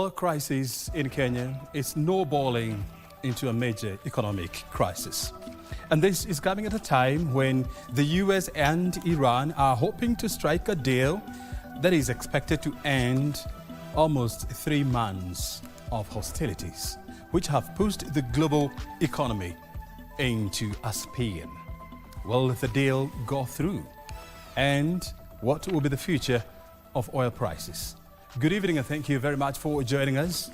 Oil crisis in Kenya is snowballing into a major economic crisis. And this is coming at a time when the US and Iran are hoping to strike a deal that is expected to end almost 3 months of hostilities, which have pushed the global economy into a spin. Will the deal go through? And what will be the future of oil prices? Good evening and thank you very much for joining us.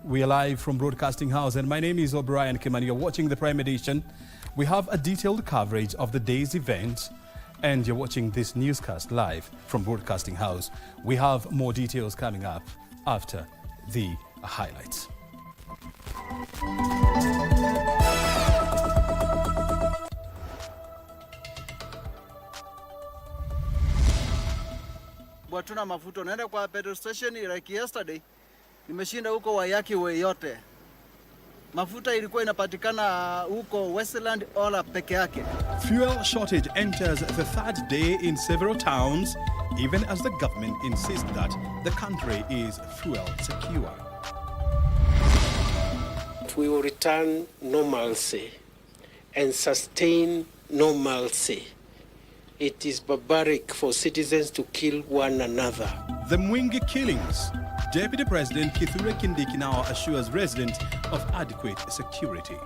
We are live from Broadcasting House and my name is Kimani. You're watching the Prime Edition. We have a detailed coverage of the day's events and you're watching this newscast live from Broadcasting House. We have more details coming up after the highlights. Watuna mafuta naenda kwa petrol station like yesterday, nimeshinda huko Wayaki way yote. Mafuta ilikuwa inapatikana huko Westland Ola peke yake. Fuel shortage enters the third day in several towns, even as the government insists that the country is fuel secure. We will return normalcy and sustain normalcy. It is barbaric for citizens to kill one another. The Mwingi killings. Deputy President Kitui now assures residents of adequate security.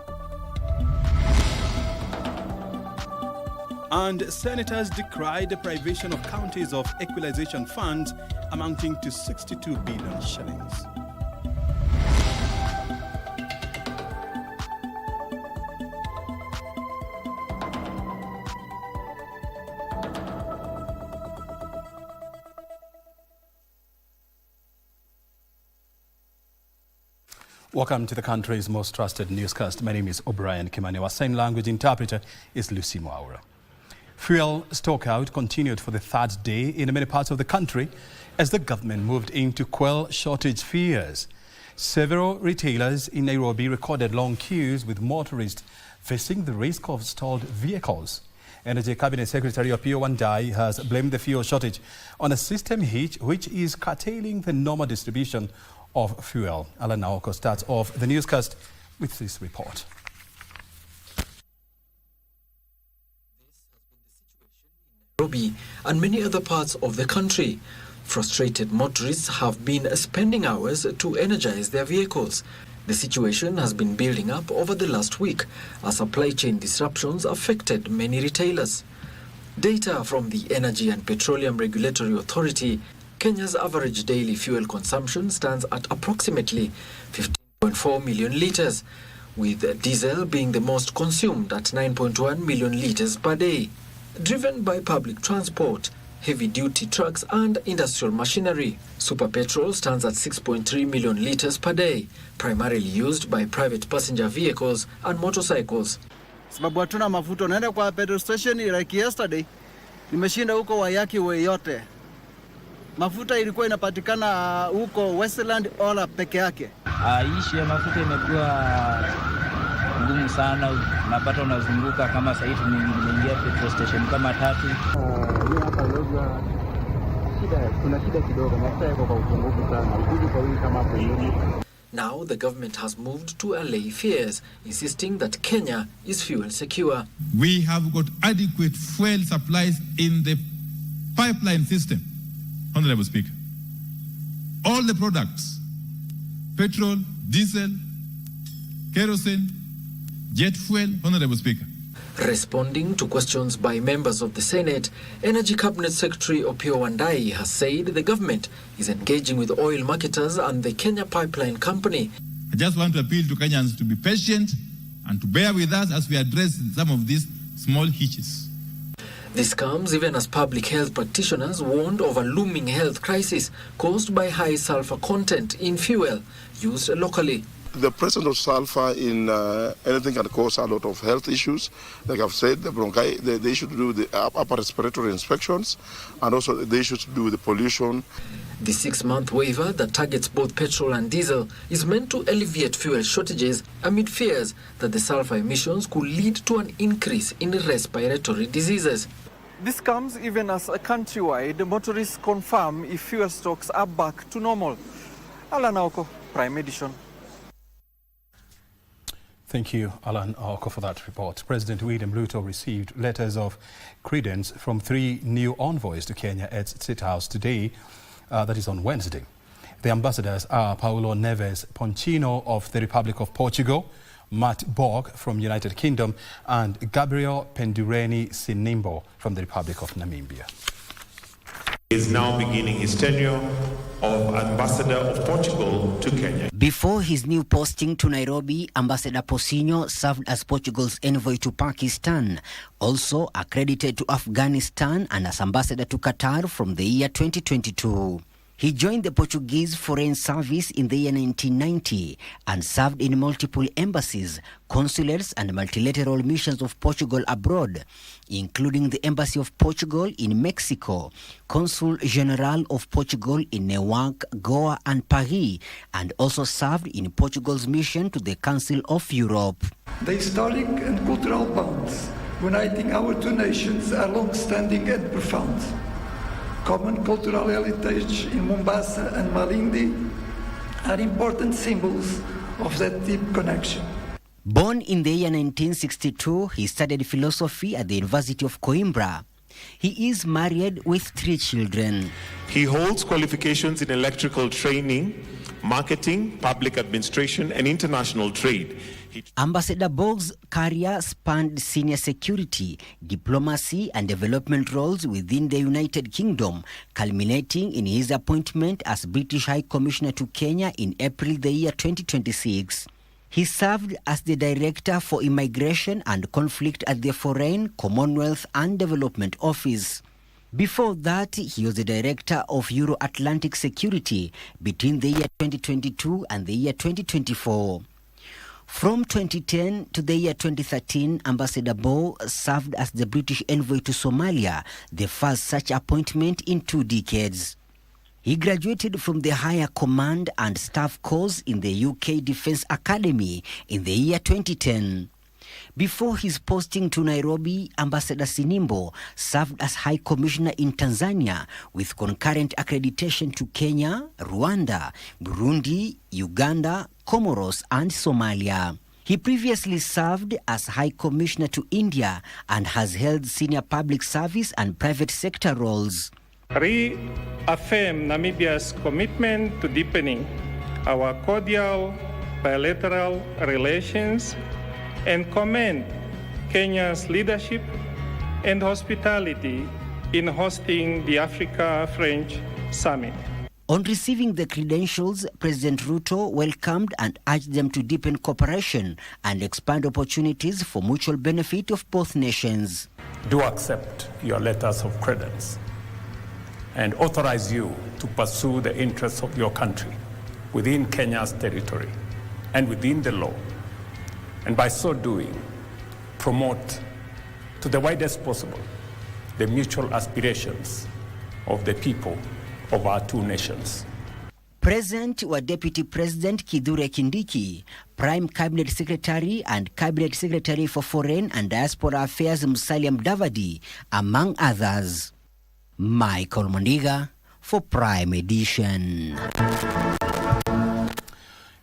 And senators decry deprivation of counties of equalization funds amounting to 62 billion shillings. Welcome to the country's most trusted newscast. My name is Kimani. Our sign language interpreter is Lucy Mwache. Fuel stockout continued for the third day in many parts of the country as the government moved in to quell shortage fears. Several retailers in Nairobi recorded long queues with motorists facing the risk of stalled vehicles. Energy Cabinet Secretary Opiyo Wandayi has blamed the fuel shortage on a system hitch which is curtailing the normal distribution of fuel. Alan Naoko starts off the newscast with this report. Nairobi and many other parts of the country. Frustrated motorists have been spending hours to energize their vehicles. The situation has been building up over the last week as supply chain disruptions affected many retailers. Data from the Energy and Petroleum Regulatory Authority, Kenya's average daily fuel consumption stands at approximately 15.4 million litres, with diesel being the most consumed at 9.1 million litres per day. Driven by public transport, heavy-duty trucks and industrial machinery, super petrol stands at 6.3 million litres per day, primarily used by private passenger vehicles and motorcycles. Sababu hatuna mafuta naenda kwa petrol station like yesterday, nimeshinda huko Wayaki way yote. Mafuta ilikuwa inapatikana huko Westland Ola peke yake. Ishi ya mafuta imekuwa ngumu sana, unapata unazunguka kama sasa hivi nimeingia petrol station kama 3. Mimi hapa leo kuna shida kidogo, mafuta yako kwa upungufu sana. Ukuje kwa wingi kama hapo nyingi. Now the government has moved to allay fears, insisting that Kenya is fuel secure. We have got adequate fuel supplies in the pipeline system. Honorable Speaker, all the products, petrol, diesel, kerosene, jet fuel, Honorable Speaker. Responding to questions by members of the Senate, Energy Cabinet Secretary Opiyo Wandayi has said the government is engaging with oil marketers and the Kenya Pipeline Company. I just want to appeal to Kenyans to be patient and to bear with us as we address some of these small hitches. This comes even as public health practitioners warned of a looming health crisis caused by high sulfur content in fuel used locally. The presence of sulfur in anything can cause a lot of health issues. Like I've said, the issue to do with the upper respiratory inspections and also the issue to do with the pollution. The 6-month waiver that targets both petrol and diesel is meant to alleviate fuel shortages amid fears that the sulfur emissions could lead to an increase in respiratory diseases. This comes even as countrywide motorists confirm if fuel stocks are back to normal. Alan Naoko, prime edition. Thank you, Alan Oko, for that report. President William Ruto received letters of credence from 3 new envoys to Kenya at State House today, that is on Wednesday. The ambassadors are Paulo Neves Ponchino of the Republic of Portugal, Matt Borg from United Kingdom, and Gabriel Pendureni Sinimbo from the Republic of Namibia. He is now beginning his tenure of Ambassador of Portugal to Kenya. Before his new posting to Nairobi, Ambassador Ponchino served as Portugal's envoy to Pakistan, also accredited to Afghanistan, and as ambassador to Qatar from the year 2022. He joined the Portuguese Foreign Service in the year 1990 and served in multiple embassies, consulates and multilateral missions of Portugal abroad, including the Embassy of Portugal in Mexico, Consul General of Portugal in Newark, Goa and Paris, and also served in Portugal's mission to the Council of Europe. The historic and cultural bonds uniting our two nations are long-standing and profound. Common cultural heritage in Mombasa and Malindi are important symbols of that deep connection. Born in the year 1962, he studied philosophy at the University of Coimbra. He is married with 3 children. He holds qualifications in electrical training, marketing, public administration, and international trade. Ambassador Borg's career spanned senior security, diplomacy and development roles within the United Kingdom, culminating in his appointment as British High Commissioner to Kenya in April the year 2026. He served as the Director for Immigration and Conflict at the Foreign, Commonwealth and Development Office. Before that, he was the Director of Euro-Atlantic Security between the year 2022 and the year 2024. From 2010 to the year 2013, Ambassador Borg served as the British envoy to Somalia, the first such appointment in 2 decades. He graduated from the Higher Command and Staff course in the UK Defence Academy in the year 2010. Before his posting to Nairobi, Ambassador Sinimbo served as High Commissioner in Tanzania with concurrent accreditation to Kenya, Rwanda, Burundi, Uganda, Comoros and Somalia. He previously served as High Commissioner to India and has held senior public service and private sector roles. Reaffirm Namibia's commitment to deepening our cordial bilateral relations and commend Kenya's leadership and hospitality in hosting the Africa-French Summit. On receiving the credentials, President Ruto welcomed and urged them to deepen cooperation and expand opportunities for mutual benefit of both nations. Do accept your letters of credence and authorize you to pursue the interests of your country within Kenya's territory and within the law, and by so doing, promote to the widest possible the mutual aspirations of the people of our two nations. Present were Deputy President Kithure Kindiki, Prime Cabinet Secretary and Cabinet Secretary for Foreign and Diaspora Affairs Musalia Mudavadi, among others. Michael Mondiga for Prime Edition.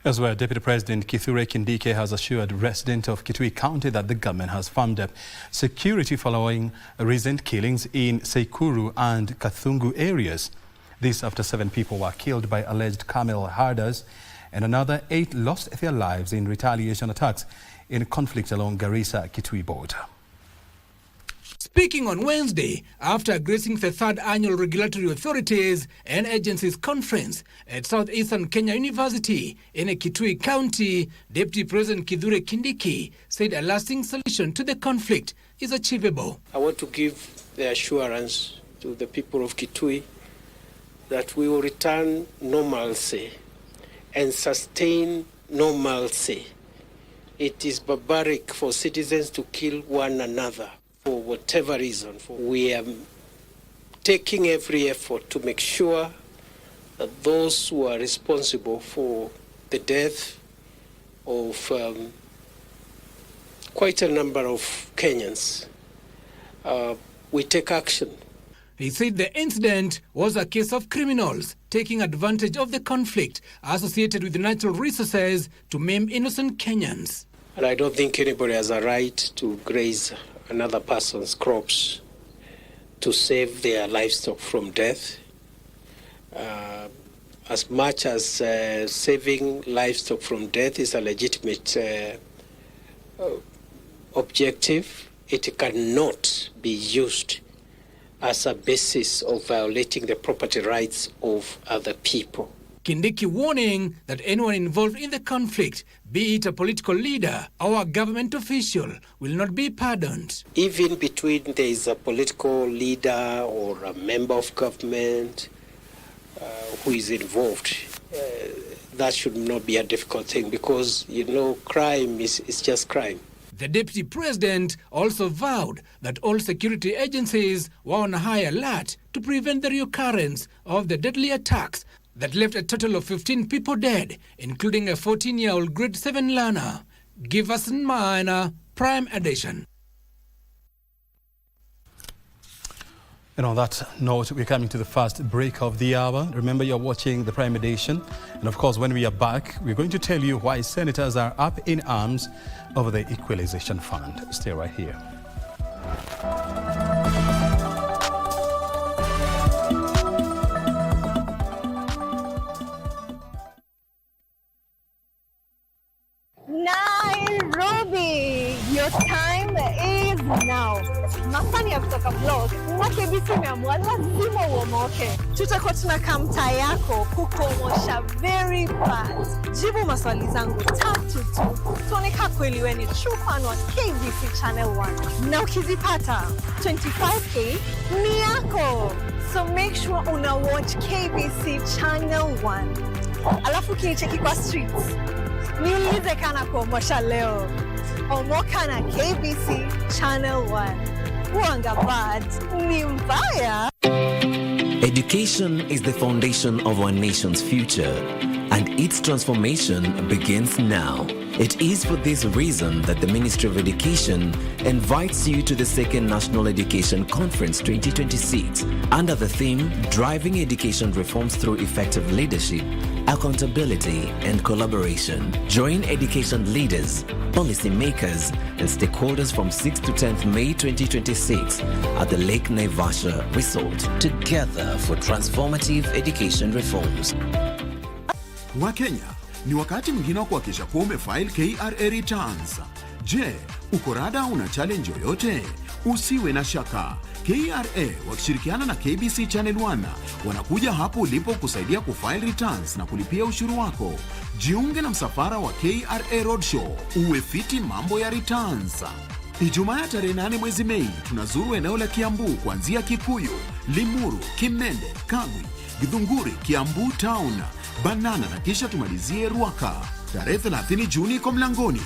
Elsewhere, Deputy President Kithure Kindiki has assured residents of Kitui County that the government has firmed up security following recent killings in Sekuru and Kathungu areas. This after 7 people were killed by alleged camel herders and another 8 lost their lives in retaliation attacks in conflict along Garissa-Kitui border. Speaking on Wednesday, after addressing the 3rd Annual Regulatory Authorities and Agencies Conference at Southeastern Kenya University in Kitui County, Deputy President Kithure Kindiki said a lasting solution to the conflict is achievable. I want to give the assurance to the people of Kitui that we will return normalcy and sustain normalcy. It is barbaric for citizens to kill one another for whatever reason. We are taking every effort to make sure that those who are responsible for the death of quite a number of Kenyans, we take action. He said the incident was a case of criminals taking advantage of the conflict associated with natural resources to maim innocent Kenyans. And I don't think anybody has a right to graze another person's crops to save their livestock from death. As much as saving livestock from death is a legitimate objective, it cannot be used as a basis of violating the property rights of other people. Kindiki warning that anyone involved in the conflict, be it a political leader or a government official, will not be pardoned. Even between there is a political leader or a member of government who is involved, that should not be a difficult thing because, you know, crime is just crime. The Deputy President also vowed that all security agencies were on high alert to prevent the reoccurrence of the deadly attacks that left a total of 15 people dead, including a 14-year-old grade 7 learner. Give us Minor, Prime Edition. And on that note, we're coming to the first break of the hour. Remember, you're watching the Prime Edition. And of course, when we are back, we're going to tell you why senators are up in arms over the Equalization Fund. Stay right here. Nairobi, your time is now. Masani ya kutoka vlog na KBC imeamua lazima uomoke. Tutakuwa tunakaa mtaa yako kukuomosha very fast. Jibu maswali zangu 3 tu. Tuone kama kweli wewe ni true fan wa KBC Channel 1. Na ukizipata 25K ni yako. So make sure una watch KBC Channel 1. Alafu kinicheki kwa streets. Niulize kana kuomosha leo. Omoka na KBC Channel 1. Wanga bad ni mbaya. Education is the foundation of our nation's future, and its transformation begins now. It is for this reason that the Ministry of Education invites you to the second National Education Conference 2026 under the theme Driving Education Reforms Through Effective Leadership, Accountability and Collaboration. Join education leaders, policy makers and stakeholders from 6th to 10th May 2026 at the Lake Naivasha Resort, together for transformative education reforms. Wakenya, ni wakati mwingine wa kuhakikisha kuwa umefile KRA returns. Je, uko rada una challenge yoyote? Usiwe na shaka. KRA wakishirikiana na KBC Channel 1 wanakuja hapo ulipo kusaidia kufile returns na kulipia ushuru wako. Jiunge na msafara wa KRA Roadshow, uwe fiti mambo ya returns. Ijumaa tarehe 8 mwezi Mei tunazuru eneo la Kiambu kuanzia Kikuyu, Limuru, Kimende, Kagwi, Githunguri, Kiambu Town, Banana na kisha tumalizie Ruaka. Tarehe 30 Juni kwa mlangoni.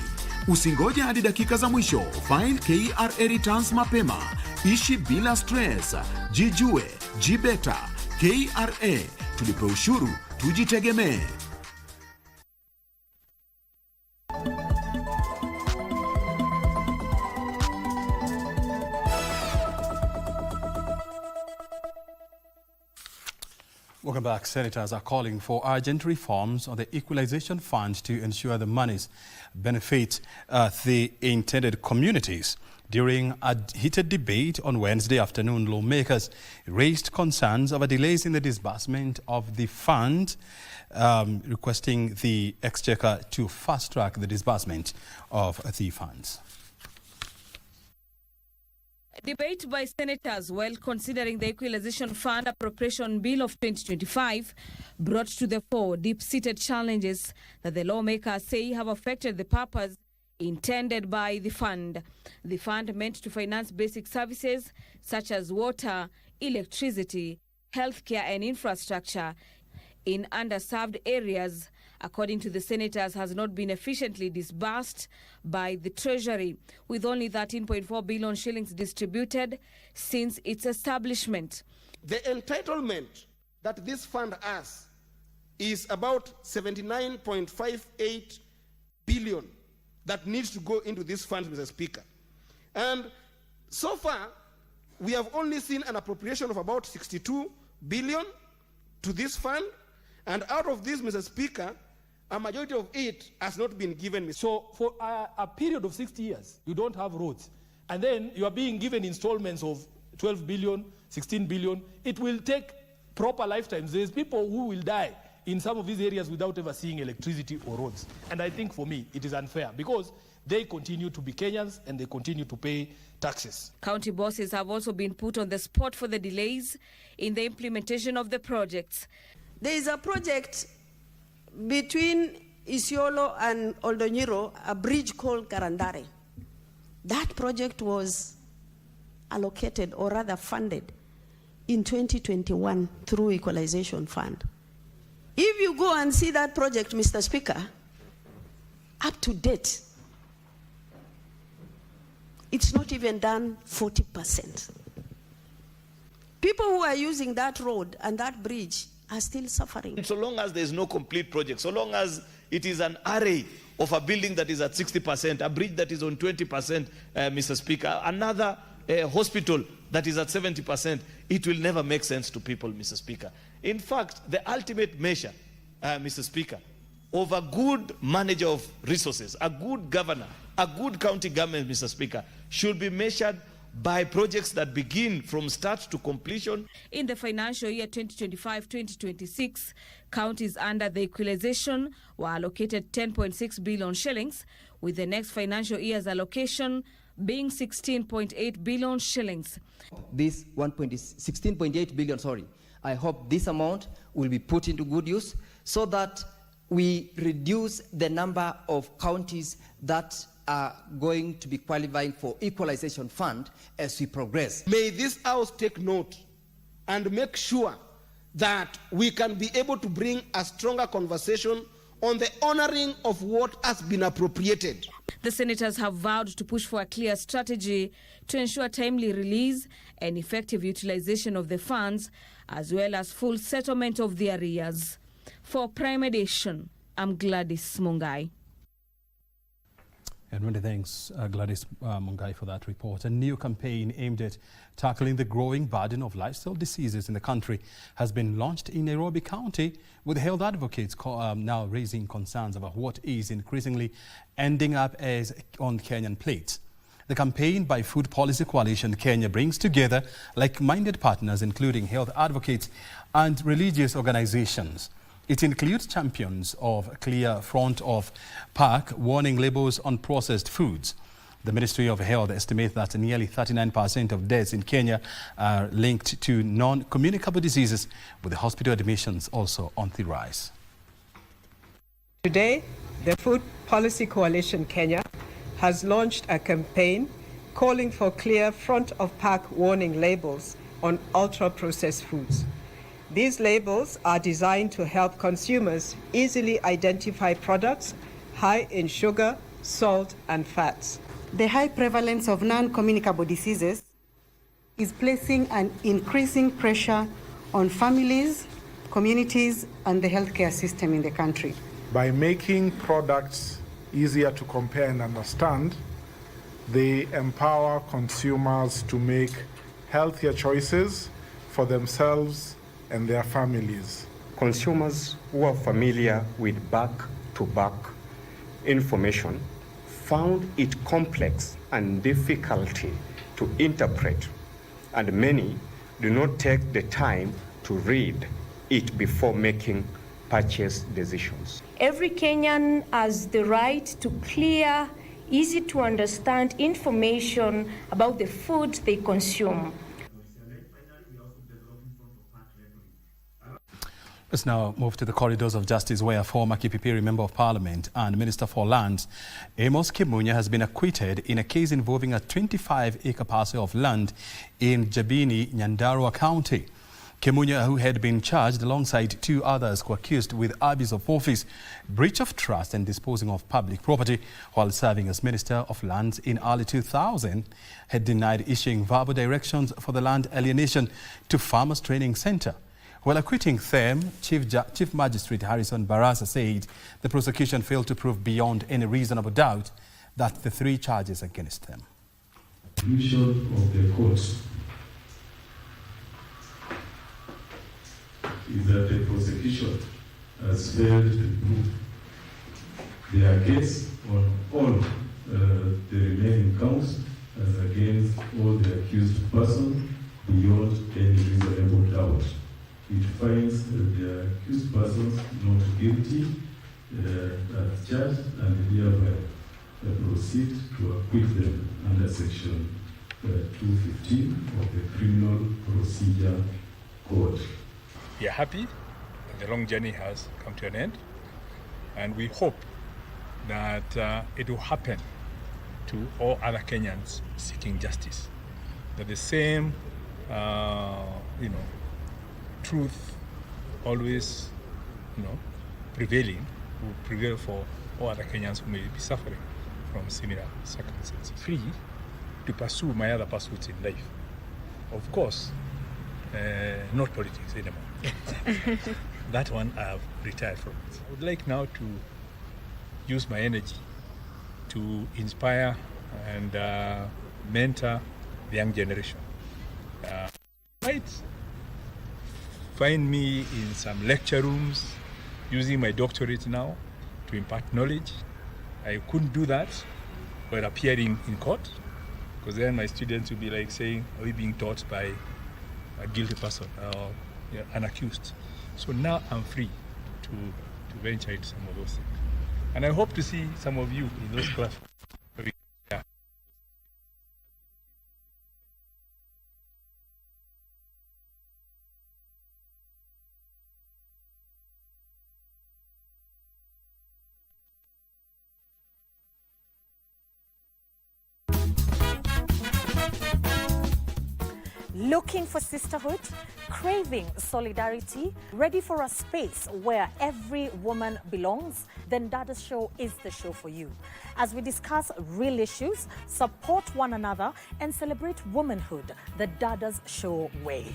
Usingoje hadi dakika za mwisho. File KRA returns mapema. Ishi bila stress. Jijue, jibeta. KRA, tulipe ushuru, tujitegemee. Welcome back. Senators are calling for urgent reforms on the Equalization Fund to ensure the monies benefit the intended communities. During a heated debate on Wednesday afternoon, lawmakers raised concerns over delays in the disbursement of the fund, requesting the Exchequer to fast-track the disbursement of the funds. Debate by senators while considering the Equalization Fund Appropriation Bill of 2025 brought to the fore deep-seated challenges that the lawmakers say have affected the purpose intended by the fund. The fund meant to finance basic services such as water, electricity, healthcare and infrastructure in underserved areas, according to the senators, has not been efficiently disbursed by the Treasury, with only 13.4 billion shillings distributed since its establishment. The entitlement that this fund has is about 79.58 billion that needs to go into this fund, Mr. Speaker. And so far, We have only seen an appropriation of about 62 billion to this fund, and out of this, Mr. Speaker, a majority of it has not been given. So for a period of 60 years, you don't have roads, and then you are being given installments of 12 billion, 16 billion. It will take proper lifetimes. There's people who will die in some of these areas without ever seeing electricity or roads. And I think for me, it is unfair because they continue to be Kenyans and they continue to pay taxes. County bosses have also been put on the spot for the delays in the implementation of the projects. There is a project between Isiolo and Oldonyiro, a bridge called Garandare. That project was allocated, or rather funded, in 2021 through Equalization Fund. If you go and see that project, Mr. Speaker, up to date, it's not even done 40%. People who are using that road and that bridge are still suffering. So long as there's no complete project, so long as it is an array of a building that is at 60%, a bridge that is on 20%, Mr. Speaker, another hospital that is at 70%, it will never make sense to people, Mr. Speaker. In fact, the ultimate measure, Mr. Speaker, of a good manager of resources, a good governor, a good county government, Mr. Speaker, should be measured by projects that begin from start to completion. In the financial year 2025-2026, counties under the equalization were allocated 10.6 billion shillings, with the next financial year's allocation being 16.8 billion shillings. This 16.8 billion, I hope this amount will be put into good use so that we reduce the number of counties that are going to be qualifying for Equalization Fund as we progress. May this House take note and make sure that we can be able to bring a stronger conversation on the honoring of what has been appropriated. The senators have vowed to push for a clear strategy to ensure timely release and effective utilization of the funds, as well as full settlement of the arrears. For Prime Edition, I'm Gladys Mungai. And many thanks, Gladys Mungai, for that report. A new campaign aimed at tackling the growing burden of lifestyle diseases in the country has been launched in Nairobi County, with health advocates now raising concerns about what is increasingly ending up as on Kenyan plates. The campaign by Food Policy Coalition Kenya brings together like-minded partners, including health advocates and religious organizations. It includes champions of clear front of pack warning labels on processed foods. The Ministry of Health estimates that nearly 39% of deaths in Kenya are linked to non-communicable diseases, with the hospital admissions also on the rise. Today, the Food Policy Coalition Kenya has launched a campaign calling for clear front of pack warning labels on ultra-processed foods. These labels are designed to help consumers easily identify products high in sugar, salt, and fats. The high prevalence of non-communicable diseases is placing an increasing pressure on families, communities, and the healthcare system in the country. By making products easier to compare and understand, they empower consumers to make healthier choices for themselves and their families. Consumers who are familiar with back-to-back information found it complex and difficult to interpret, and many do not take the time to read it before making purchase decisions. Every Kenyan has the right to clear, easy to understand information about the food they consume. Let's now move to the corridors of justice, where former KPP Member of Parliament and Minister for Lands Amos Kimani has been acquitted in a case involving a 25-acre parcel of land in Jabini, Nyandarua County. Kimani, who had been charged alongside two others who were accused with abuse of office, breach of trust and disposing of public property while serving as Minister of Lands in early 2000, had denied issuing verbal directions for the land alienation to Farmers Training Centre. While acquitting them, Chief Magistrate Harrison Barasa said the prosecution failed to prove beyond any reasonable doubt that the three charges against them. The conclusion of the court is that the prosecution has failed to prove their case on all the remaining counts as against all the accused persons beyond any reasonable doubt. It finds the accused persons not guilty as charged and hereby proceed to acquit them under Section 215 of the Criminal Procedure Code. We are happy that the long journey has come to an end, and we hope that it will happen to all other Kenyans seeking justice. That the same, truth always, prevailing will prevail for all other Kenyans who may be suffering from similar circumstances. Free to pursue my other pursuits in life. Of course, not politics anymore. That one I have retired from. I would like now to use my energy to inspire and mentor the young generation. You might find me in some lecture rooms using my doctorate now to impart knowledge. I couldn't do that while appearing in court, because then my students will be like saying, are we being taught by a guilty person or an accused? So now I'm free to venture into some of those things. And I hope to see some of you in those classes. Looking for sisterhood, craving solidarity, ready for a space where every woman belongs? Then Dada's Show is the show for you. As we discuss real issues, support one another, and celebrate womanhood the Dada's Show way.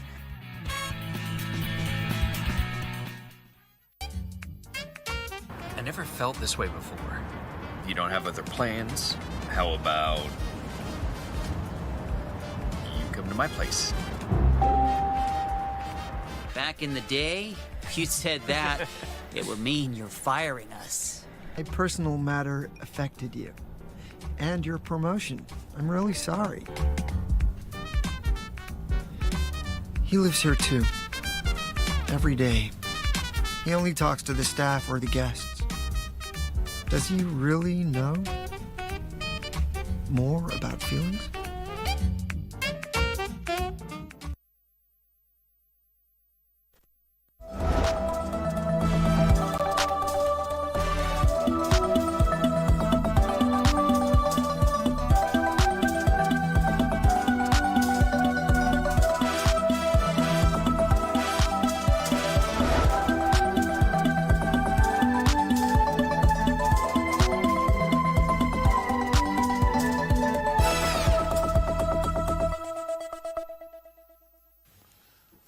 I never felt this way before. You don't have other plans? How about you come to my place? Back in the day, if you said that, it would mean you're firing us. A personal matter affected you. And your promotion. I'm really sorry. He lives here too. Every day. He only talks to the staff or the guests. Does he really know more about feelings?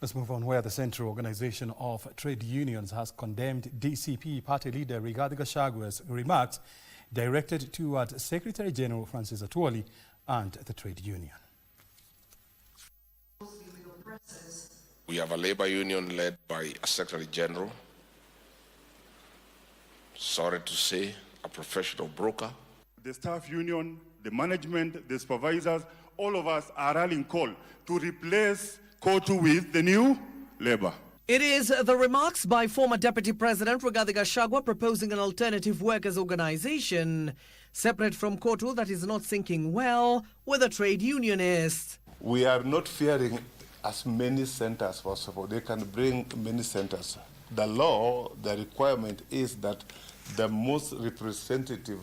Let's move on, where the Central Organization of Trade Unions has condemned DCP party leader Rigathi Gachagua's remarks directed toward Secretary General Francis Atwoli and the trade union. We have a labor union led by a Secretary General, sorry to say, a professional broker. The staff union, the management, the supervisors, all of us are rallying call to replace COTU with the new labor. It is the remarks by former Deputy President Rigathi Gachagua proposing an alternative workers' organization separate from COTU that is not syncing well with the trade unionists. We are not fearing as many centers possible. They can bring many centers. The law, the requirement is that the most representative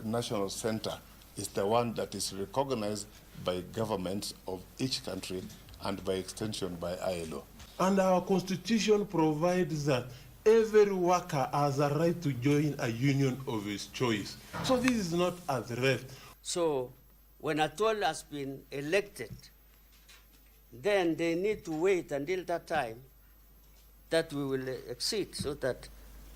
national center is the one that is recognized by governments of each country and by extension by ILO. And our constitution provides that every worker has a right to join a union of his choice. So this is not a threat. So when Atwoli has been elected, then they need to wait until that time that we will exceed, so that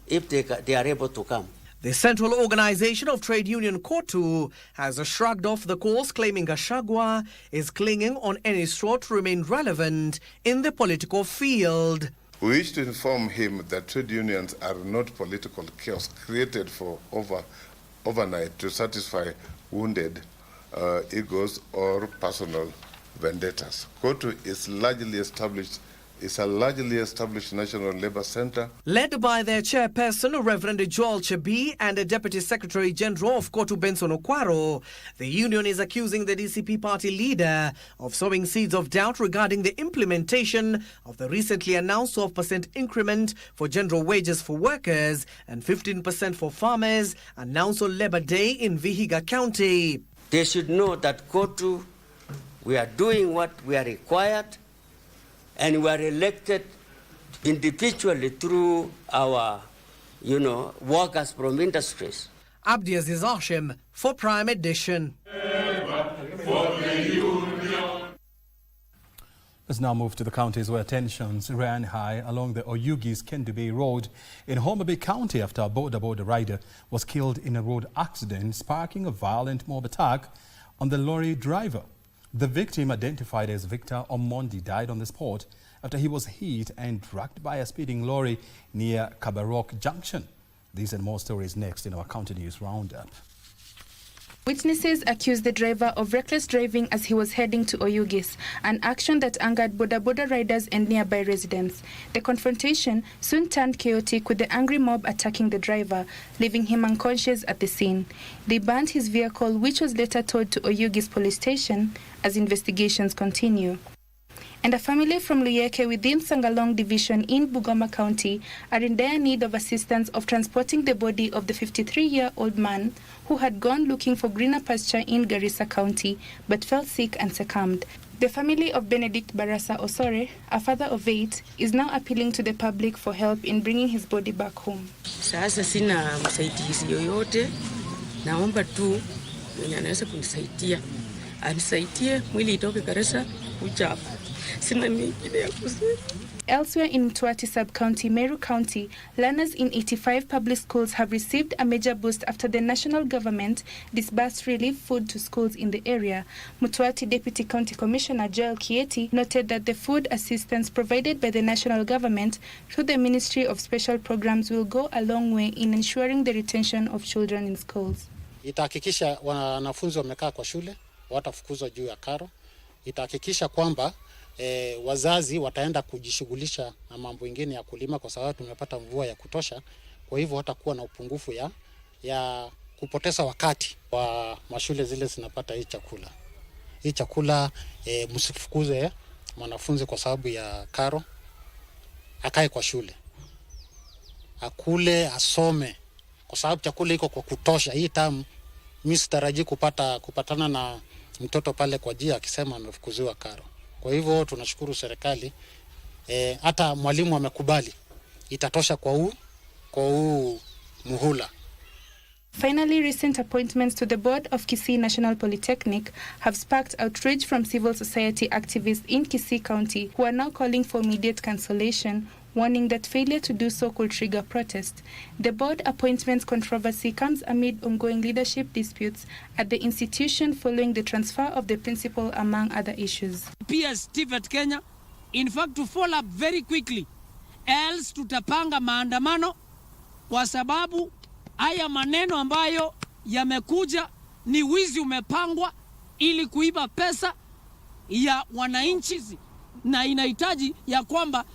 if they are able to come. The Central Organization of Trade Union COTU has shrugged off the calls, claiming Gachagua is clinging on any straw to remain relevant in the political field. We wish to inform him that trade unions are not political chaos created for overnight to satisfy wounded egos or personal vendettas. KOTU is a largely established national labor center. Led by their chairperson, Reverend Joel Chebi, and the Deputy Secretary General of KOTU, Benson Okwaro, the union is accusing the DCP party leader of sowing seeds of doubt regarding the implementation of the recently announced 12% increment for general wages for workers and 15% for farmers announced on Labor Day in Vihiga County. They should know that KOTU, we are doing what we are required, and we are elected individually through our, workers from industries. Abdi Aziz Hashim for Prime Edition. Let's now move to the counties where tensions ran high along the Oyugis-Kendu Bay Road in Homa Bay County after a border rider was killed in a road accident, sparking a violent mob attack on the lorry driver. The victim, identified as Victor Omondi, died on the spot after he was hit and dragged by a speeding lorry near Kabarok Junction. These and more stories next in our County News Roundup. Witnesses accused the driver of reckless driving as he was heading to Oyugis, an action that angered border riders and nearby residents. The confrontation soon turned chaotic, with the angry mob attacking the driver, leaving him unconscious at the scene. They burned his vehicle, which was later towed to Oyugis police station as investigations continue. And a family from Luyeke within Sangalong Division in Bungoma County are in dire need of assistance of transporting the body of the 53-year-old man who had gone looking for greener pasture in Garissa County but fell sick and succumbed. The family of Benedict Barasa Osore, a father of 8, is now appealing to the public for help in bringing his body back home. Sasa sina msaidizi yoyote, naomba tu mwenye anaweza kunisaidia anisaidie mwili itoke Garissa kuja hapa. Elsewhere in Mwache Sub-County, Meru County, learners in 85 public schools have received a major boost after the national government disbursed relief food to schools in the area. Mutwati Deputy County Commissioner Joel Kieti noted that the food assistance provided by the national government through the Ministry of Special Programs will go a long way in ensuring the retention of children in schools. Itahakikisha wanafunzi wamekaa kwa shule, watafukuzwa juu ya karo. Itahakikisha kwamba wazazi wataenda kujishughulisha na mambo mengine ya kulima, kwa sababu tumepata mvua ya kutosha. Kwa hivyo hatakuwa na upungufu ya kupoteza wakati wa mashule zile zinapata hii chakula. Hii chakula msifukuze mwanafunzi kwa sababu ya karo, akae kwa shule, akule, asome, kwa sababu chakula iko kwa kutosha. Hii tamu mimi sitarajii kupatana na mtoto pale kwa jia akisema amefukuziwa karo. Kwa hivyo tunashukuru serikali, hata mwalimu amekubali, itatosha kwa huu muhula. Finally, recent appointments to the board of Kisii National Polytechnic have sparked outrage from civil society activists in Kisii County, who are now calling for immediate cancellation, warning that failure to do so could trigger protest. The board appointments controversy comes amid ongoing leadership disputes at the institution following the transfer of the principal, among other issues. PS TVET Kenya, in fact, to follow up very quickly, else tutapanga maandamano kwa sababu haya maneno ambayo yamekuja ni wizi umepangwa ili kuiba pesa ya wananchi, na inahitaji ya kwamba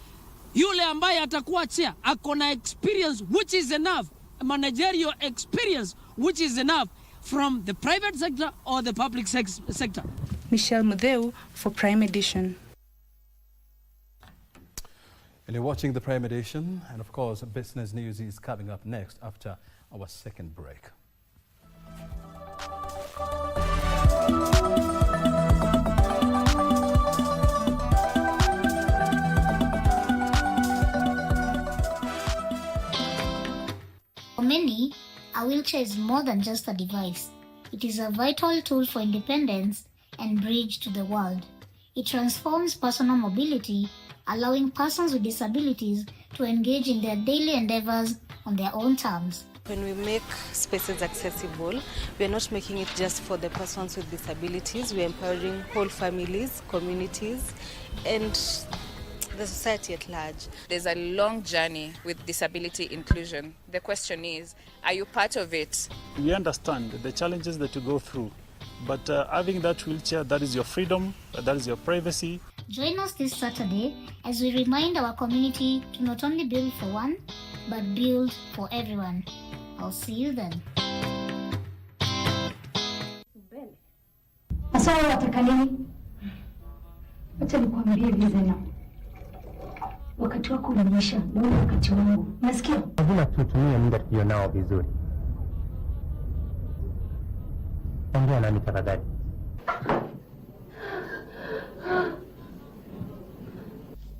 yule ambaye atakuwa chair akona experience which is enough, managerial experience which is enough from the private sector or the public sector. Michelle Mudeu for Prime Edition. And you're watching the Prime Edition, and of course business news is coming up next after our second break. For many, a wheelchair is more than just a device. It is a vital tool for independence and bridge to the world. It transforms personal mobility, allowing persons with disabilities to engage in their daily endeavors on their own terms. When we make spaces accessible, we are not making it just for the persons with disabilities. We are empowering whole families, communities, and the society at large. There's a long journey with disability inclusion. The question is, are you part of it? We understand the challenges that you go through, but having that wheelchair, that is your freedom, that is your privacy. Join us this Saturday as we remind our community to not only build for one, but build for everyone. I'll see you then. Asawa wataka nini? Acha nikwambie Vizena. Wakati wako umeisha, ndio wakati wangu. Nasikia? Lazima tutumie muda tulionao vizuri. Ongea nami tafadhali.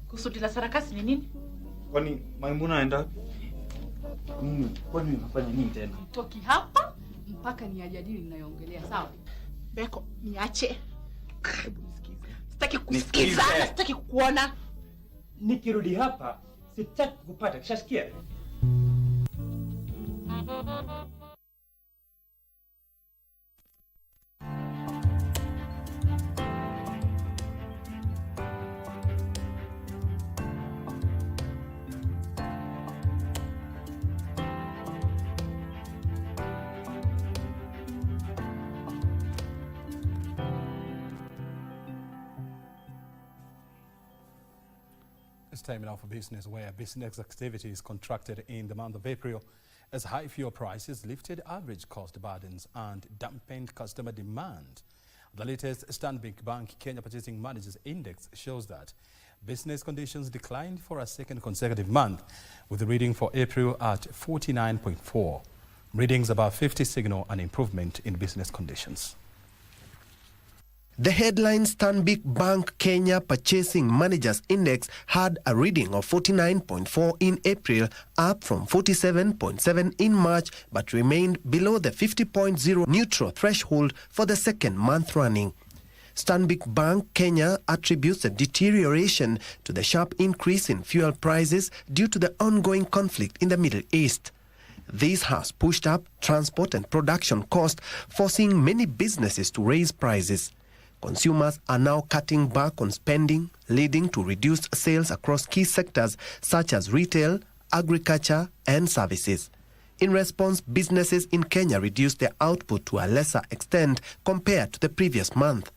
Kusudi la sarakasi ni nini? Kwani Maimuna anaenda? Kwani unafanya nini tena? Toki hapa mpaka niajadili ninayoongelea, sawa? Beko, niache. Hebu nisikize. Sitaki kusikiza, sitaki kukuona. Nikirudi hapa, sitaki kupata, kishasikia? It's time now for business, where business activity is contracted in the month of April as high fuel prices lifted average cost burdens and dampened customer demand. The latest Stanbic Bank Kenya Purchasing Managers Index shows that business conditions declined for a second consecutive month, with the reading for April at 49.4. Readings above 50 signal an improvement in business conditions. The headline Stanbic Bank Kenya Purchasing Managers Index had a reading of 49.4 in April, up from 47.7 in March, but remained below the 50.0 neutral threshold for the second month running. Stanbic Bank Kenya attributes the deterioration to the sharp increase in fuel prices due to the ongoing conflict in the Middle East. This has pushed up transport and production costs, forcing many businesses to raise prices. Consumers are now cutting back on spending, leading to reduced sales across key sectors such as retail, agriculture, and services. In response, businesses in Kenya reduced their output to a lesser extent compared to the previous month.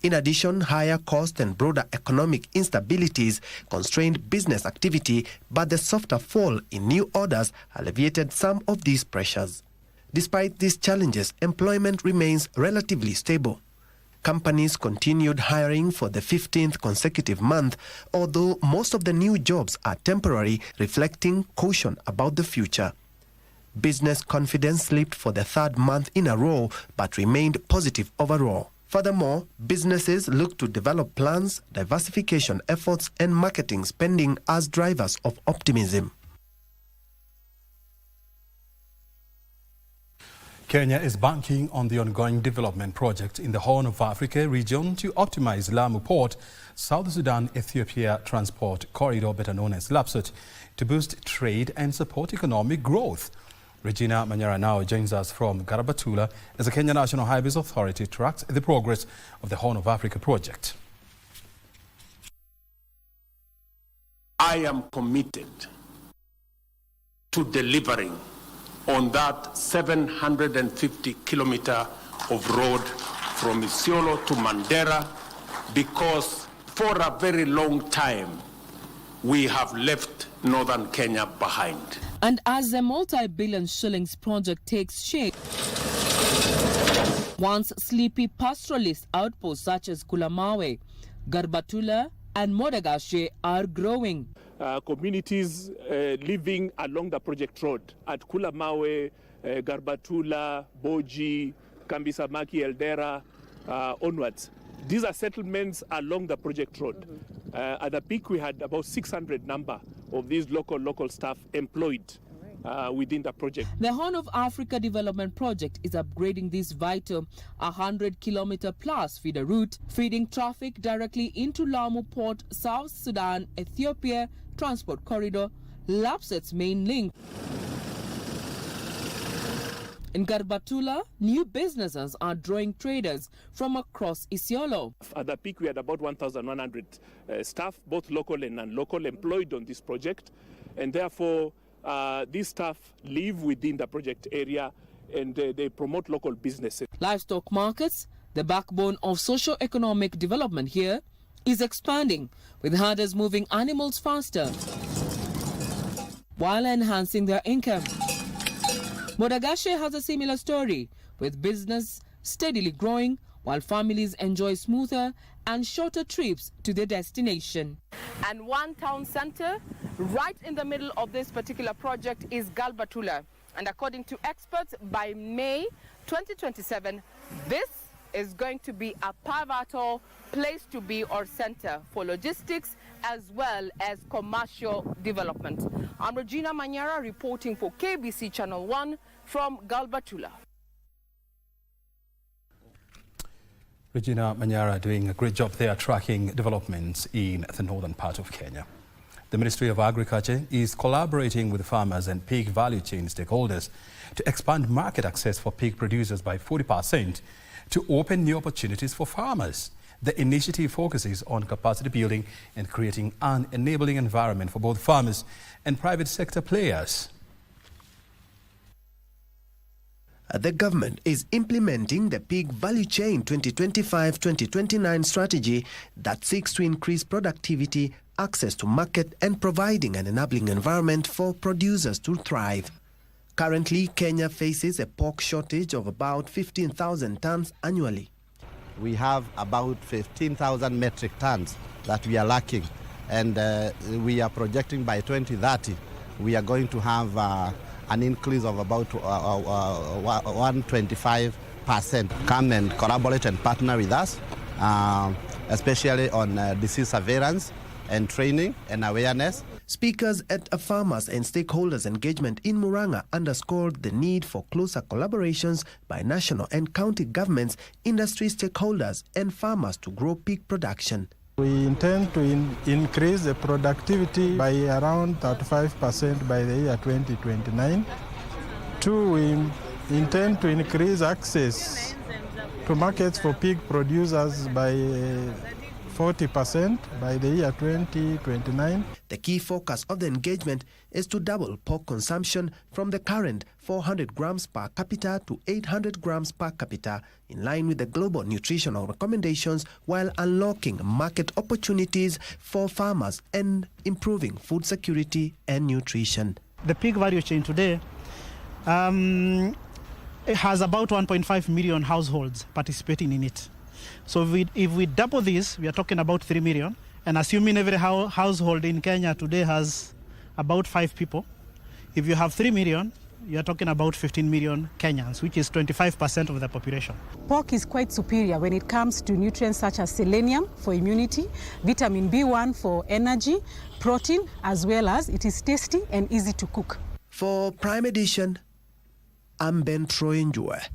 In addition, higher cost and broader economic instabilities constrained business activity, but the softer fall in new orders alleviated some of these pressures. Despite these challenges, employment remains relatively stable. Companies continued hiring for the 15th consecutive month, although most of the new jobs are temporary, reflecting caution about the future. Business confidence slipped for the third month in a row, but remained positive overall. Furthermore, businesses look to develop plans, diversification efforts, and marketing spending as drivers of optimism. Kenya is banking on the ongoing development project in the Horn of Africa region to optimize Lamu Port, South Sudan-Ethiopia transport corridor, better known as LAPSUT, to boost trade and support economic growth. Regina Manyara now joins us from Garabatula as the Kenya National Highways Authority tracks the progress of the Horn of Africa project. I am committed to delivering on that 750 kilometer of road from Isiolo to Mandera, because for a very long time we have left northern Kenya behind. And as the multi-billion shillings project takes shape, once sleepy pastoralist outposts such as Kulamawe, Garbatula and Modagashe are growing. Communities living along the project road at Kulamawe, Garbatula, Boji, Kambisamaki, Eldera, onwards. These are settlements along the project road. At the peak, we had about 600 number of these local staff employed within the project. The Horn of Africa Development Project is upgrading this vital 100-kilometer plus feeder route, feeding traffic directly into Lamu Port, South Sudan, Ethiopia transport corridor, LAPSUT's main link. In Garbatula, new businesses are drawing traders from across Isiolo. At the peak, we had about 1,100 staff, both local and non-local, employed on this project. And therefore, these staff live within the project area and they promote local businesses. Livestock markets, the backbone of socio-economic development here, is expanding, with herders moving animals faster while enhancing their income. Modagashe has a similar story, with business steadily growing while families enjoy smoother and shorter trips to their destination. And one town center right in the middle of this particular project is Galbatula. And according to experts, by May 2027, this is going to be a pivotal place to be or center for logistics as well as commercial development. I'm Regina Manyara reporting for KBC Channel 1 from Galbatula. Regina Manyara doing a great job there tracking developments in the northern part of Kenya. The Ministry of Agriculture is collaborating with farmers and pig value chain stakeholders to expand market access for pig producers by 40% to open new opportunities for farmers. The initiative focuses on capacity building and creating an enabling environment for both farmers and private sector players. The government is implementing the Pig Value Chain 2025-2029 strategy that seeks to increase productivity, access to market, and providing an enabling environment for producers to thrive. Currently, Kenya faces a pork shortage of about 15,000 tons annually. We have about 15,000 metric tons that we are lacking, and we are projecting by 2030 we are going to have an increase of about 125%. Come and collaborate and partner with us, especially on disease surveillance and training and awareness. Speakers at a farmers and stakeholders engagement in Murang'a underscored the need for closer collaborations by national and county governments, industry stakeholders, and farmers to grow pig production. We intend to increase the productivity by around 35% by the year 2029. Two, we intend to increase access to markets for pig producers by 40% by the year 2029. The key focus of the engagement is to double pork consumption from the current 400 grams per capita to 800 grams per capita, in line with the global nutritional recommendations, while unlocking market opportunities for farmers and improving food security and nutrition. The pig value chain today it has about 1.5 million households participating in it. So if we double this, we are talking about 3 million. And assuming every household in Kenya today has about 5 people, if you have 3 million, you are talking about 15 million Kenyans, which is 25% of the population. Pork is quite superior when it comes to nutrients such as selenium for immunity, vitamin B1 for energy, protein, as well as it is tasty and easy to cook. For Prime Edition, I'm Ben Troyenjue.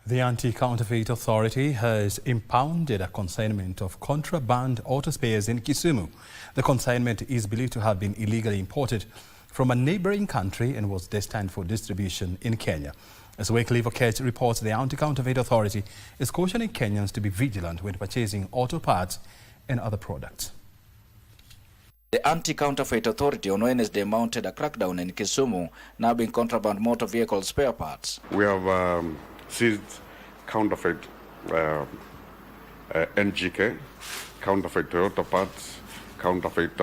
The Anti-Counterfeit Authority has impounded a consignment of contraband auto spares in Kisumu. The consignment is believed to have been illegally imported from a neighboring country and was destined for distribution in Kenya. As Wycliffe Okech reports, the Anti-Counterfeit Authority is cautioning Kenyans to be vigilant when purchasing auto parts and other products. The Anti-Counterfeit Authority on Wednesday mounted a crackdown in Kisumu, nabbing contraband motor vehicle spare parts. We have seized counterfeit NGK, counterfeit Toyota parts, counterfeit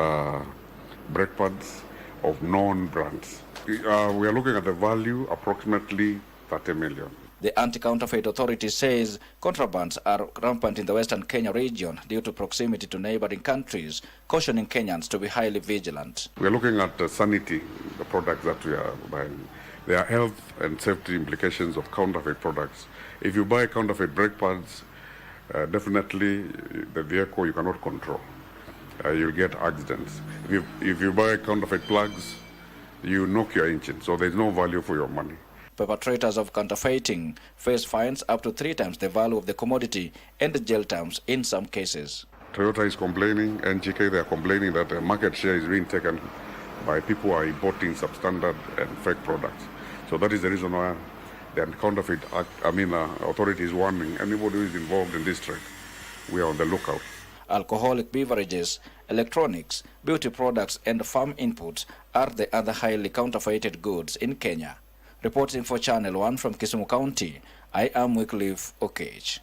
brake pads of known brands. We are looking at the value approximately 30 million. The Anti-Counterfeit Authority says contrabands are rampant in the Western Kenya region due to proximity to neighboring countries, cautioning Kenyans to be highly vigilant. We are looking at the sanity, the products that we are buying. There are health and safety implications of counterfeit products. If you buy counterfeit brake pads, definitely the vehicle you cannot control. You'll get accidents. If you buy counterfeit plugs, you knock your engine, so there's no value for your money. Perpetrators of counterfeiting face fines up to 3 times the value of the commodity and jail terms in some cases. Toyota is complaining, NGK, they are complaining that the market share is being taken by people who are importing substandard and fake products. So that is the reason why the Counterfeit authority is warning anybody who is involved in this trade. We are on the lookout. Alcoholic beverages, electronics, beauty products and farm inputs are the other highly counterfeited goods in Kenya. Reporting for Channel 1 from Kisumu County, I am Wycliffe Okech.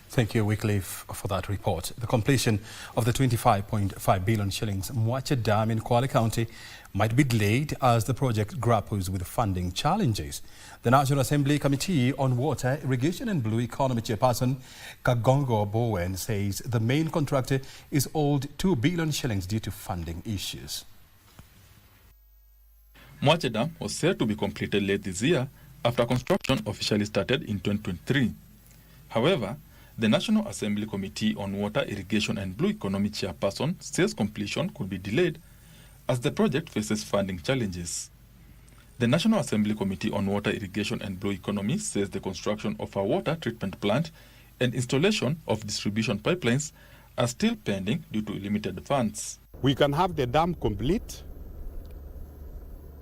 Thank you, Wycliffe, for that report. The completion of the 25.5 billion shillings Mwache Dam in Kwale County might be delayed as the project grapples with funding challenges. The National Assembly Committee on Water, Irrigation and Blue Economy Chairperson Kagongo Bowen says the main contractor is owed 2 billion shillings due to funding issues. Mwache Dam was set to be completed late this year after construction officially started in 2023. However, the National Assembly Committee on Water, Irrigation and Blue Economy Chairperson says completion could be delayed as the project faces funding challenges. The National Assembly Committee on Water, Irrigation and Blue Economy says the construction of a water treatment plant and installation of distribution pipelines are still pending due to limited funds. We can have the dam complete,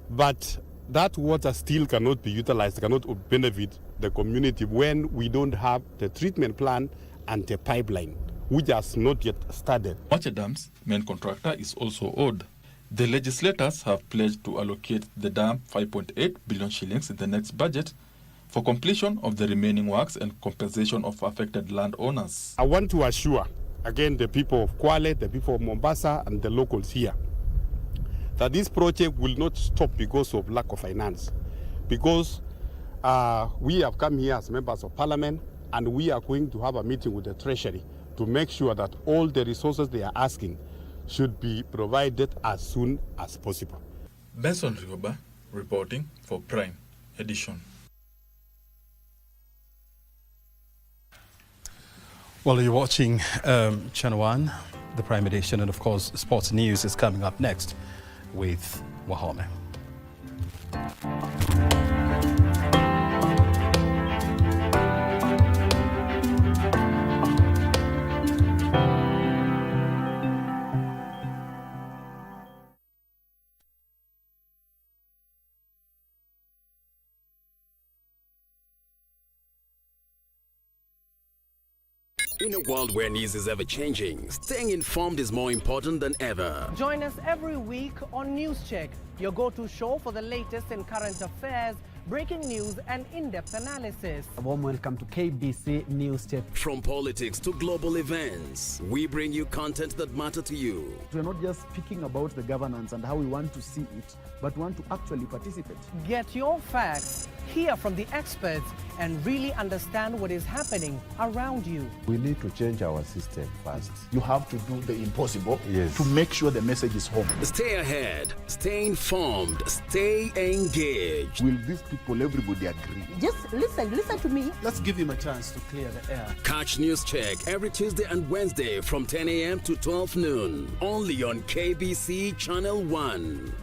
but that water still cannot be utilized, cannot benefit the community when we don't have the treatment plant and the pipeline, which has not yet started. Mwache Dam's main contractor is also owed. The legislators have pledged to allocate the dam 5.8 billion shillings in the next budget for completion of the remaining works and compensation of affected landowners. I want to assure, again, the people of Kwale, the people of Mombasa and the locals here, that this project will not stop because of lack of finance. Because we have come here as members of parliament and we are going to have a meeting with the Treasury to make sure that all the resources they are asking should be provided as soon as possible. Benson Rigoba reporting for Prime Edition. Well, you're watching Channel 1, the Prime Edition, and of course, sports news is coming up next with Wahome. In a world where news is ever-changing, staying informed is more important than ever. Join us every week on News Check, your go-to show for the latest in current affairs, breaking news and in-depth analysis. A warm welcome to KBC News Check. From politics to global events, we bring you content that matter to you. We're not just speaking about the governance and how we want to see it, but want to actually participate. Get your facts, hear from the experts, and really understand what is happening around you. We need to change our system first. You have to do the impossible Yes. to make sure the message is home. Stay ahead, stay informed, stay engaged. Will these people, everybody agree? Just listen to me. Let's give him a chance to clear the air. Catch News Check every Tuesday and Wednesday from 10 a.m. to 12 noon. Only on KBC Channel 1.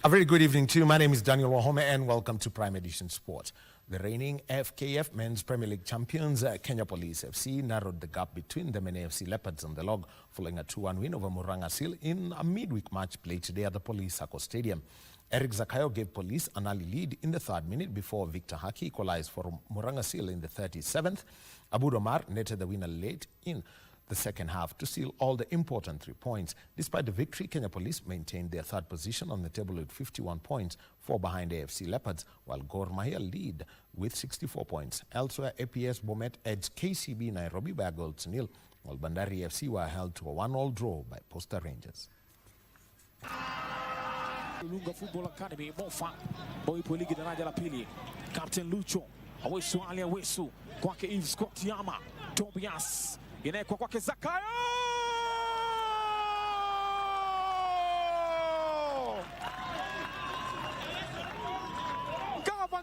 A very good evening to you. My name is Daniel Wahome and welcome to Prime Edition Sport. The reigning FKF Men's Premier League champions, Kenya Police FC, narrowed the gap between them and AFC Leopards on the log following a 2-1 win over Murang'a Seal in a midweek match played today at the Police Sacco Stadium. Eric Zakayo gave Police an early lead in the 3rd minute before Victor Haki equalized for Murang'a Seal in the 37th. Abud Omar netted the winner late in the second half to seal all the important 3 points. Despite the victory, Kenya Police maintained their 3rd position on the table with 51 points, 4 behind AFC Leopards, while Gor Mahia lead with 64 points. Elsewhere, APS Bomet edged KCB Nairobi by a goal to nil, while Bandari FC were held to a 1-1 draw by Posta Rangers. Lunga Football Academy, Mofa, Boipo Ligi daraja la pili. Captain Lucho, Awesu Ali Awesu, kwake Yves Scott Yama, Tobias, inawekwa kwake Zakayo!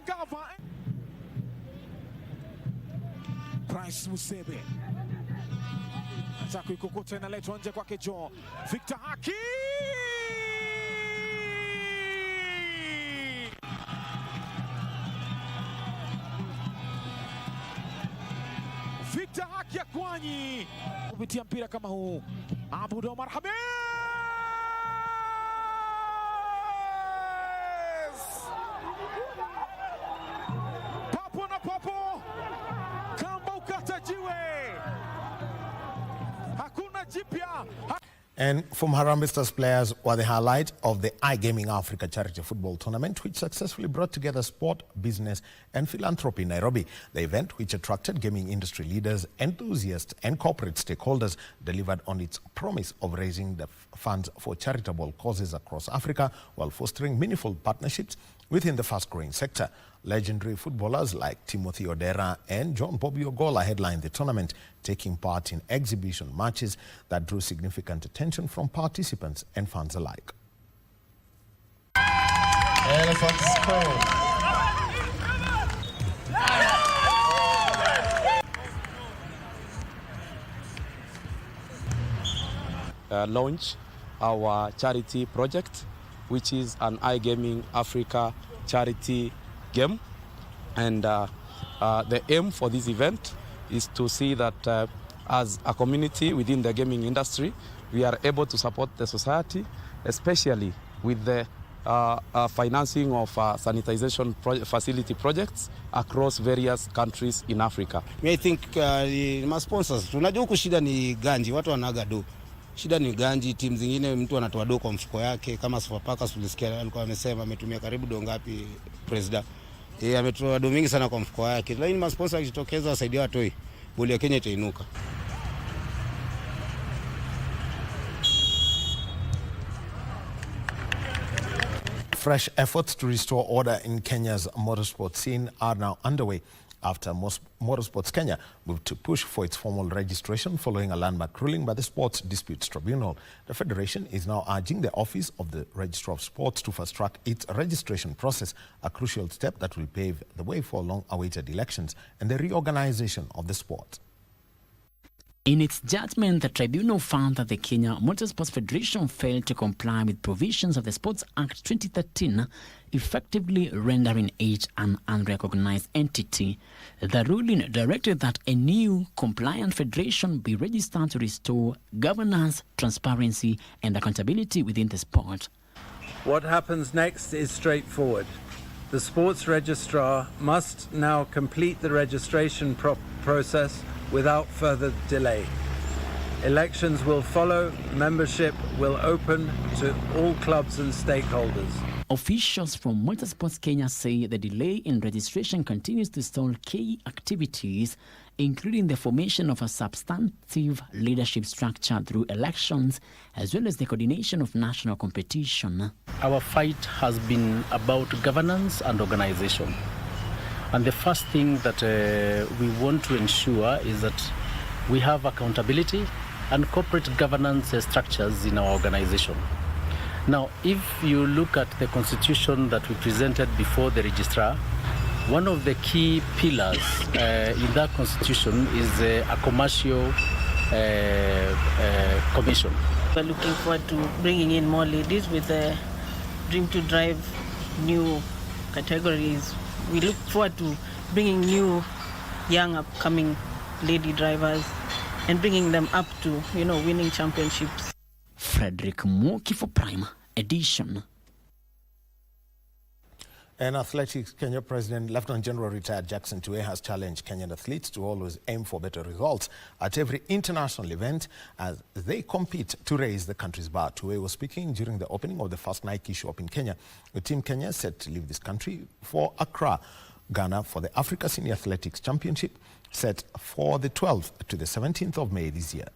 Gava. Joyce Musebe. Ataka ikokota inaletwa nje kwake Joe. Victor Haki. Victor Haki Akwanyi kupitia mpira kama huu. Abud Omar Hamis. Papo na papo. Kamba ukata jiwe. Hakuna jipya. And from Harambee Stars players were the highlight of the iGaming Africa Charity Football Tournament, which successfully brought together sport, business, and philanthropy in Nairobi. The event, which attracted gaming industry leaders, enthusiasts, and corporate stakeholders, delivered on its promise of raising the funds for charitable causes across Africa while fostering meaningful partnerships within the fast-growing sector. Legendary footballers like Timothy Odera and John Bobby Ogola headlined the tournament, taking part in exhibition matches that drew significant attention from participants and fans alike. Launch our charity project, which is an iGaming Africa charity game, and the aim for this event is to see that as a community within the gaming industry, we are able to support the society, especially with the financing of sanitization facility projects across various countries in Africa. I think my sponsors, tunajua huku shida ni ganji, watu wanaga do. Shida ni ganji, timu zingine mtu anatoa do kwa mfuko yake, kama Sofapaka tulisikia alikuwa amesema ametumia karibu do ngapi president. Ametoa do mingi sana kwa mfuko wake. Lakini ma sponsors akitokeza wasaidia watoi, boli ya Kenya itainuka. Fresh efforts to restore order in Kenya's motorsport scene are now underway after Motorsports Kenya moved to push for its formal registration following a landmark ruling by the Sports Disputes Tribunal. The Federation is now urging the Office of the Registrar of Sports to fast-track its registration process, a crucial step that will pave the way for long-awaited elections and the reorganization of the sport. In its judgment, the tribunal found that the Kenya Motorsports Federation failed to comply with provisions of the Sports Act 2013, effectively rendering it an unrecognized entity. The ruling directed that a new compliant federation be registered to restore governance, transparency, and accountability within the sport. What happens next is straightforward. The sports registrar must now complete the registration process without further delay. Elections will follow, membership will open to all clubs and stakeholders. Officials from Motorsports Kenya say the delay in registration continues to stall key activities, including the formation of a substantive leadership structure through elections, as well as the coordination of national competition. Our fight has been about governance and organization. And the first thing that we want to ensure is that we have accountability and corporate governance structures in our organization. Now, if you look at the constitution that we presented before the registrar, one of the key pillars in that constitution is a commercial commission. We're looking forward to bringing in more ladies with a dream to drive new categories. We look forward to bringing new, young, upcoming lady drivers and bringing them up to, winning championships. Frederick Mwoche for Prime Edition. And Athletics Kenya President Lieutenant General retired Jackson Tuwei has challenged Kenyan athletes to always aim for better results at every international event as they compete to raise the country's bar. Tuwei was speaking during the opening of the first Nike shop in Kenya. The Team Kenya is set to leave this country for Accra, Ghana for the Africa Senior Athletics Championship set for the 12th to the 17th of May this year.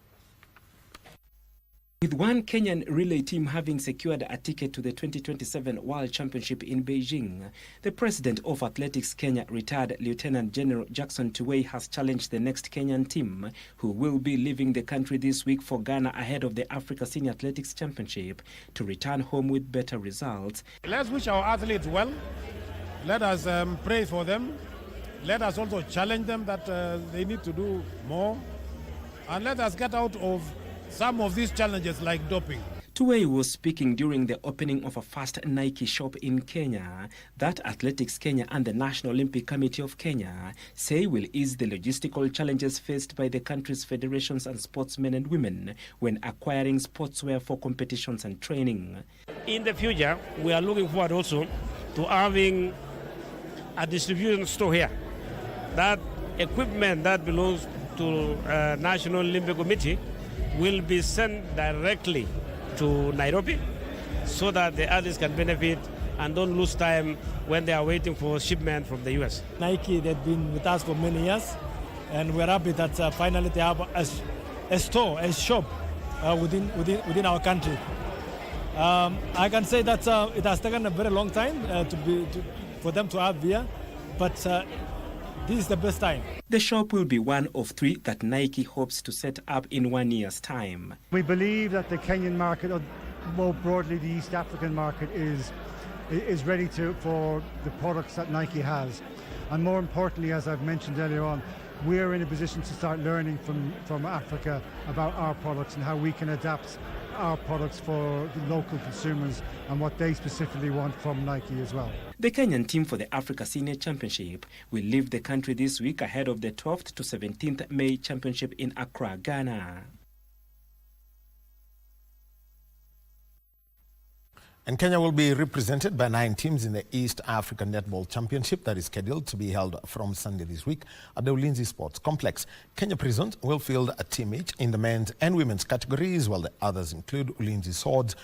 With one Kenyan relay team having secured a ticket to the 2027 World Championship in Beijing, the president of Athletics Kenya, retired Lieutenant General Jackson Tuwei, has challenged the next Kenyan team, who will be leaving the country this week for Ghana ahead of the Africa Senior Athletics Championship, to return home with better results. Let's wish our athletes well. Let us pray for them. let us also challenge them that they need to do more. And let us get out of some of these challenges like doping. Tuwei was speaking during the opening of a first Nike shop in Kenya that Athletics Kenya and the National Olympic Committee of Kenya say will ease the logistical challenges faced by the country's federations and sportsmen and women when acquiring sportswear for competitions and training. In the future, we are looking forward also to having a distribution store here. That equipment that belongs to National Olympic Committee will be sent directly to Nairobi so that the athletes can benefit and don't lose time when they are waiting for shipment from the US. Nike, they've been with us for many years, and we're happy that finally they have a store, a shop within our country. I can say that it has taken a very long time for them to have here, but this is the best time. The shop will be one of 3 that Nike hopes to set up in 1 year's time. We believe that the Kenyan market, or more broadly the East African market, is ready for the products that Nike has. And more importantly, as I've mentioned earlier on, we're in a position to start learning from Africa about our products and how we can adapt our products for the local consumers and what they specifically want from Nike as well. The Kenyan team for the Africa Senior Championship will leave the country this week ahead of the 12th to 17th May Championship in Accra, Ghana. And Kenya will be represented by 9 teams in the East African Netball Championship that is scheduled to be held from Sunday this week at the Ulinzi Sports Complex. Kenya Prisons will field a team each in the men's and women's categories, while the others include Ulinzi Swords,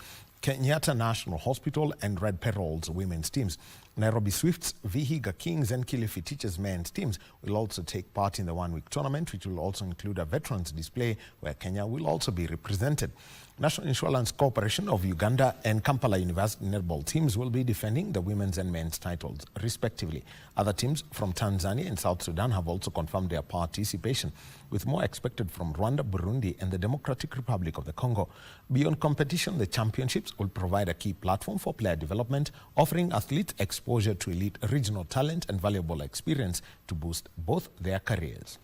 Kenyatta National Hospital, and Red Pearls women's teams. Nairobi Swifts, Vihiga Kings, and Kilifi Teachers men's teams will also take part in the one-week tournament, which will also include a veterans display where Kenya will also be represented. National Insurance Corporation of Uganda and Kampala University netball teams will be defending the women's and men's titles, respectively. Other teams from Tanzania and South Sudan have also confirmed their participation, with more expected from Rwanda, Burundi, and the Democratic Republic of the Congo. Beyond competition, the championships will provide a key platform for player development, offering athletes exposure to elite regional talent and valuable experience to boost both their careers.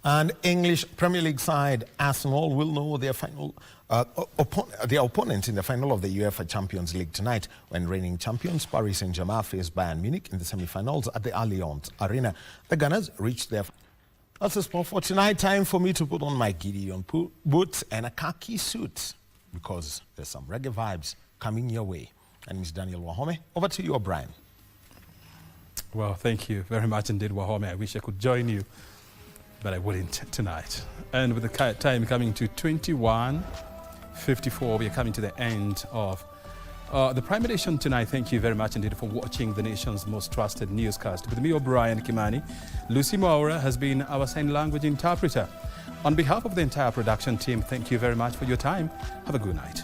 And English Premier League side Arsenal will know their opponents in the final of the UEFA Champions League tonight when reigning champions Paris Saint-Germain face Bayern Munich in the semi-finals at the Allianz Arena. The Gunners reached their... That's the sport for tonight. Time for me to put on my Gideon boots and a khaki suit because there's some reggae vibes coming your way. And Ms. Daniel Wahome, over to you, O'Brien. Well, thank you very much indeed, Wahome. I wish I could join you, but I wouldn't tonight. And with the time coming to 21:54, we are coming to the end of the Prime Edition tonight. Thank you very much indeed for watching the nation's most trusted newscast. With me, O'Brien Kimani, Lucy Maura has been our sign language interpreter. On behalf of the entire production team, thank you very much for your time. Have a good night.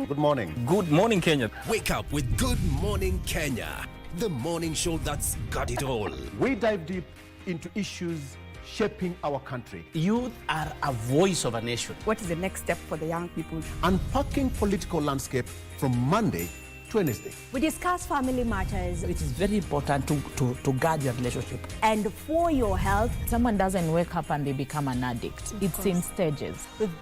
Good morning. Good morning, Kenya. Wake up with Good Morning Kenya, the morning show that's got it all. We dive deep into issues shaping our country. Youth are a voice of a nation. What is the next step for the young people? Unpacking political landscape from Monday to Wednesday. We discuss family matters. It is very important to guard your relationship. And for your health. Someone doesn't wake up and they become an addict. It's in stages. We've